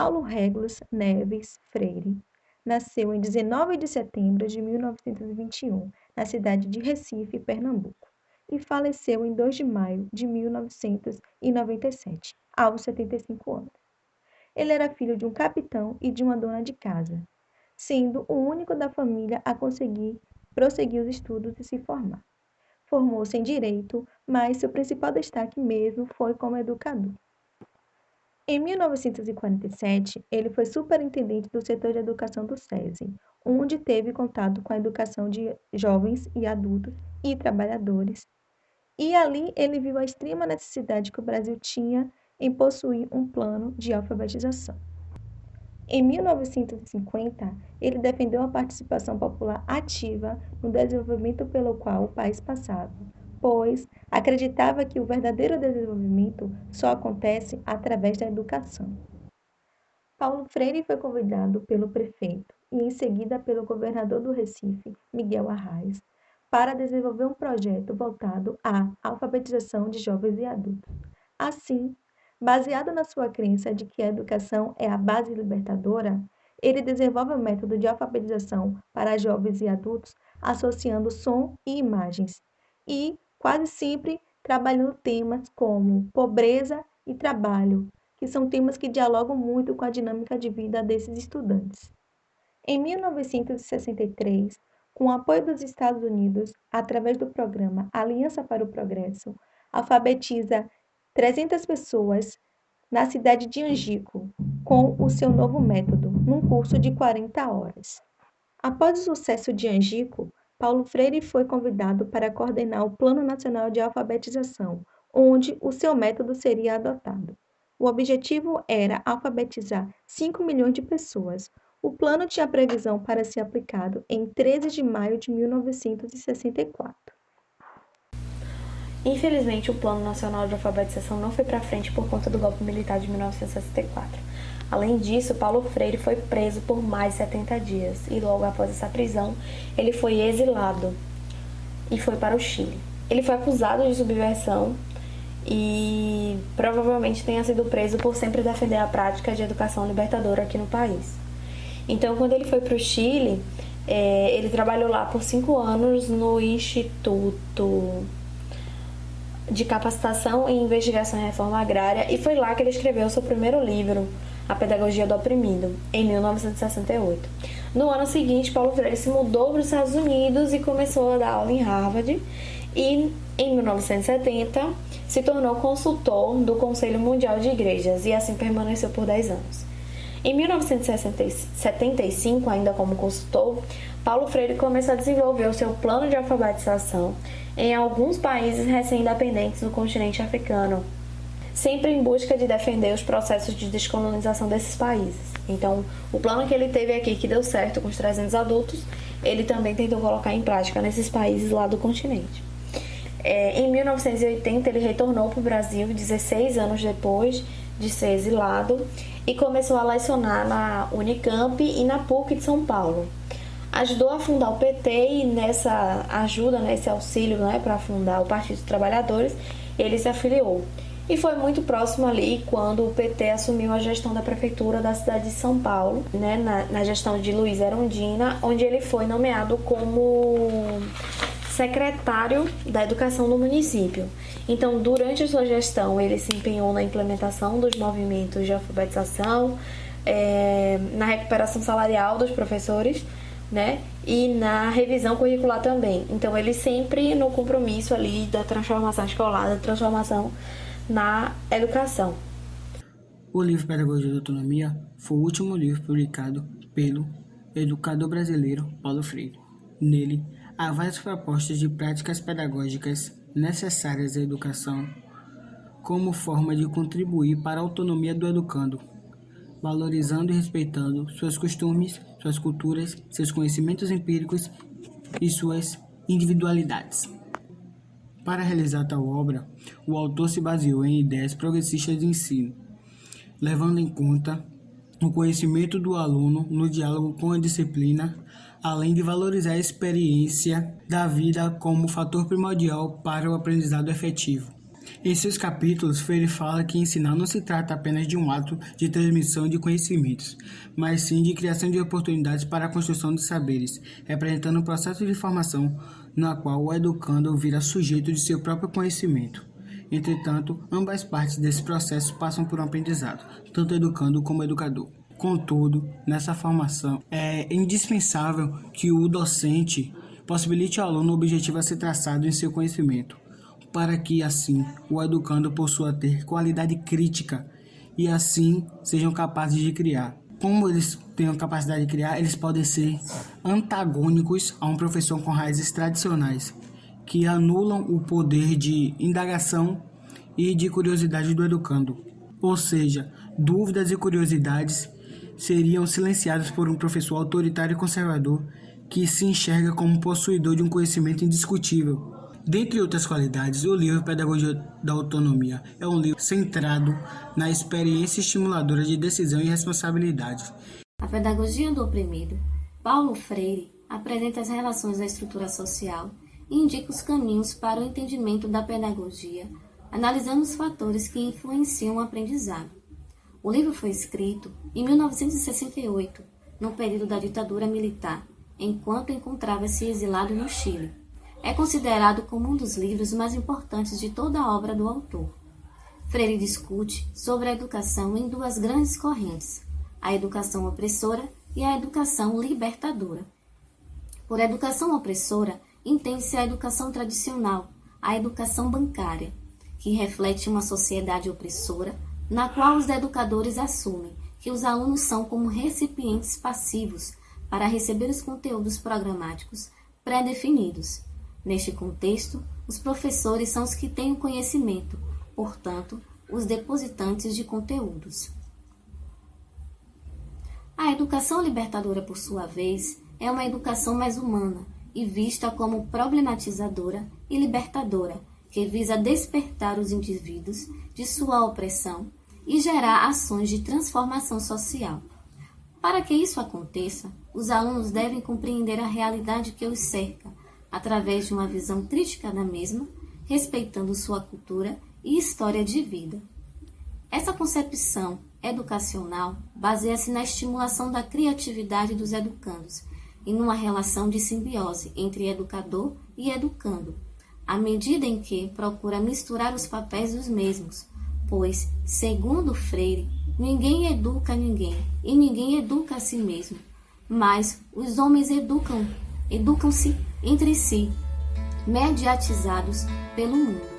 Paulo Régulas Neves Freire nasceu em 19 de setembro de 1921, na cidade de Recife, Pernambuco, e faleceu em 2 de maio de 1997, aos 75 anos. Ele era filho de um capitão e de uma dona de casa, sendo o único da família a conseguir prosseguir os estudos e se formar. Formou-se em Direito, mas seu principal destaque mesmo foi como educador. Em 1947, ele foi superintendente do setor de educação do SESI, onde teve contato com a educação de jovens e adultos e trabalhadores. E ali ele viu a extrema necessidade que o Brasil tinha em possuir um plano de alfabetização. Em 1950, ele defendeu a participação popular ativa no desenvolvimento pelo qual o país passava, pois acreditava que o verdadeiro desenvolvimento só acontece através da educação. Paulo Freire foi convidado pelo prefeito e em seguida pelo governador do Recife, Miguel Arraes, para desenvolver um projeto voltado à alfabetização de jovens e adultos. Assim, baseado na sua crença de que a educação é a base libertadora, ele desenvolve um método de alfabetização para jovens e adultos associando som e imagens, e quase sempre trabalhando temas como pobreza e trabalho, que são temas que dialogam muito com a dinâmica de vida desses estudantes. Em 1963, com o apoio dos Estados Unidos, através do programa Aliança para o Progresso, alfabetiza 300 pessoas na cidade de Angico, com o seu novo método, num curso de 40 horas. Após o sucesso de Angico, Paulo Freire foi convidado para coordenar o Plano Nacional de Alfabetização, onde o seu método seria adotado. O objetivo era alfabetizar 5 milhões de pessoas. O plano tinha previsão para ser aplicado em 13 de maio de 1964. Infelizmente, o Plano Nacional de Alfabetização não foi para frente por conta do golpe militar de 1964. Além disso, Paulo Freire foi preso por mais de 70 dias e logo após essa prisão, ele foi exilado e foi para o Chile. Ele foi acusado de subversão e provavelmente tenha sido preso por sempre defender a prática de educação libertadora aqui no país. Então, quando ele foi para o Chile, ele trabalhou lá por 5 anos no Instituto de Capacitação em Investigação e Reforma Agrária e foi lá que ele escreveu seu primeiro livro, A Pedagogia do Oprimido, em 1968. No ano seguinte, Paulo Freire se mudou para os Estados Unidos e começou a dar aula em Harvard e, em 1970, se tornou consultor do Conselho Mundial de Igrejas e assim permaneceu por 10 anos. Em 1975, ainda como consultor, Paulo Freire começou a desenvolver o seu plano de alfabetização em alguns países recém-independentes no continente africano, sempre em busca de defender os processos de descolonização desses países. Então, o plano que ele teve aqui, que deu certo com os 300 adultos, ele também tentou colocar em prática nesses países lá do continente. Em 1980, ele retornou para o Brasil, 16 anos depois de ser exilado, e começou a lecionar na Unicamp e na PUC de São Paulo. Ajudou a fundar o PT e nessa ajuda, nesse auxílio para fundar o Partido dos Trabalhadores, ele se afiliou. E foi muito próximo ali quando o PT assumiu a gestão da prefeitura da cidade de São Paulo, na gestão de Luiz Erundina, onde ele foi nomeado como secretário da Educação do município. Então, durante a sua gestão, ele se empenhou na implementação dos movimentos de alfabetização, na recuperação salarial dos professores, e na revisão curricular também. Então, ele sempre no compromisso ali da transformação escolar, da transformação na educação. O livro Pedagogia da Autonomia foi o último livro publicado pelo educador brasileiro Paulo Freire. Nele, há várias propostas de práticas pedagógicas necessárias à educação como forma de contribuir para a autonomia do educando, valorizando e respeitando seus costumes, suas culturas, seus conhecimentos empíricos e suas individualidades. Para realizar tal obra, o autor se baseou em ideias progressistas de ensino, levando em conta o conhecimento do aluno no diálogo com a disciplina, além de valorizar a experiência da vida como fator primordial para o aprendizado efetivo. Em seus capítulos, Freire fala que ensinar não se trata apenas de um ato de transmissão de conhecimentos, mas sim de criação de oportunidades para a construção de saberes, representando um processo de formação na qual o educando vira sujeito de seu próprio conhecimento. Entretanto, ambas partes desse processo passam por um aprendizado, tanto educando como educador. Contudo, nessa formação, é indispensável que o docente possibilite ao aluno o objetivo a ser traçado em seu conhecimento, para que, assim, o educando possa ter qualidade crítica e, assim, sejam capazes de criar. Como eles têm a capacidade de criar, eles podem ser antagônicos a um professor com raízes tradicionais, que anulam o poder de indagação e de curiosidade do educando. Ou seja, dúvidas e curiosidades seriam silenciadas por um professor autoritário e conservador que se enxerga como possuidor de um conhecimento indiscutível. Dentre outras qualidades, o livro Pedagogia da Autonomia é um livro centrado na experiência estimuladora de decisão e responsabilidade. A pedagogia do oprimido. Paulo Freire apresenta as relações da estrutura social e indica os caminhos para o entendimento da pedagogia, analisando os fatores que influenciam o aprendizado. O livro foi escrito em 1968, no período da ditadura militar, enquanto encontrava-se exilado no Chile. É considerado como um dos livros mais importantes de toda a obra do autor. Freire discute sobre a educação em duas grandes correntes, a educação opressora e a educação libertadora. Por educação opressora, entende-se a educação tradicional, a educação bancária, que reflete uma sociedade opressora, na qual os educadores assumem que os alunos são como recipientes passivos para receber os conteúdos programáticos pré-definidos. Neste contexto, os professores são os que têm o conhecimento, portanto, os depositantes de conteúdos. A educação libertadora, por sua vez, é uma educação mais humana e vista como problematizadora e libertadora, que visa despertar os indivíduos de sua opressão e gerar ações de transformação social. Para que isso aconteça, os alunos devem compreender a realidade que os cerca, através de uma visão crítica da mesma, respeitando sua cultura e história de vida. Essa concepção educacional baseia-se na estimulação da criatividade dos educandos e numa relação de simbiose entre educador e educando, à medida em que procura misturar os papéis dos mesmos, pois, segundo Freire, ninguém educa ninguém e ninguém educa a si mesmo, mas os homens educam-se entre si, mediatizados pelo mundo.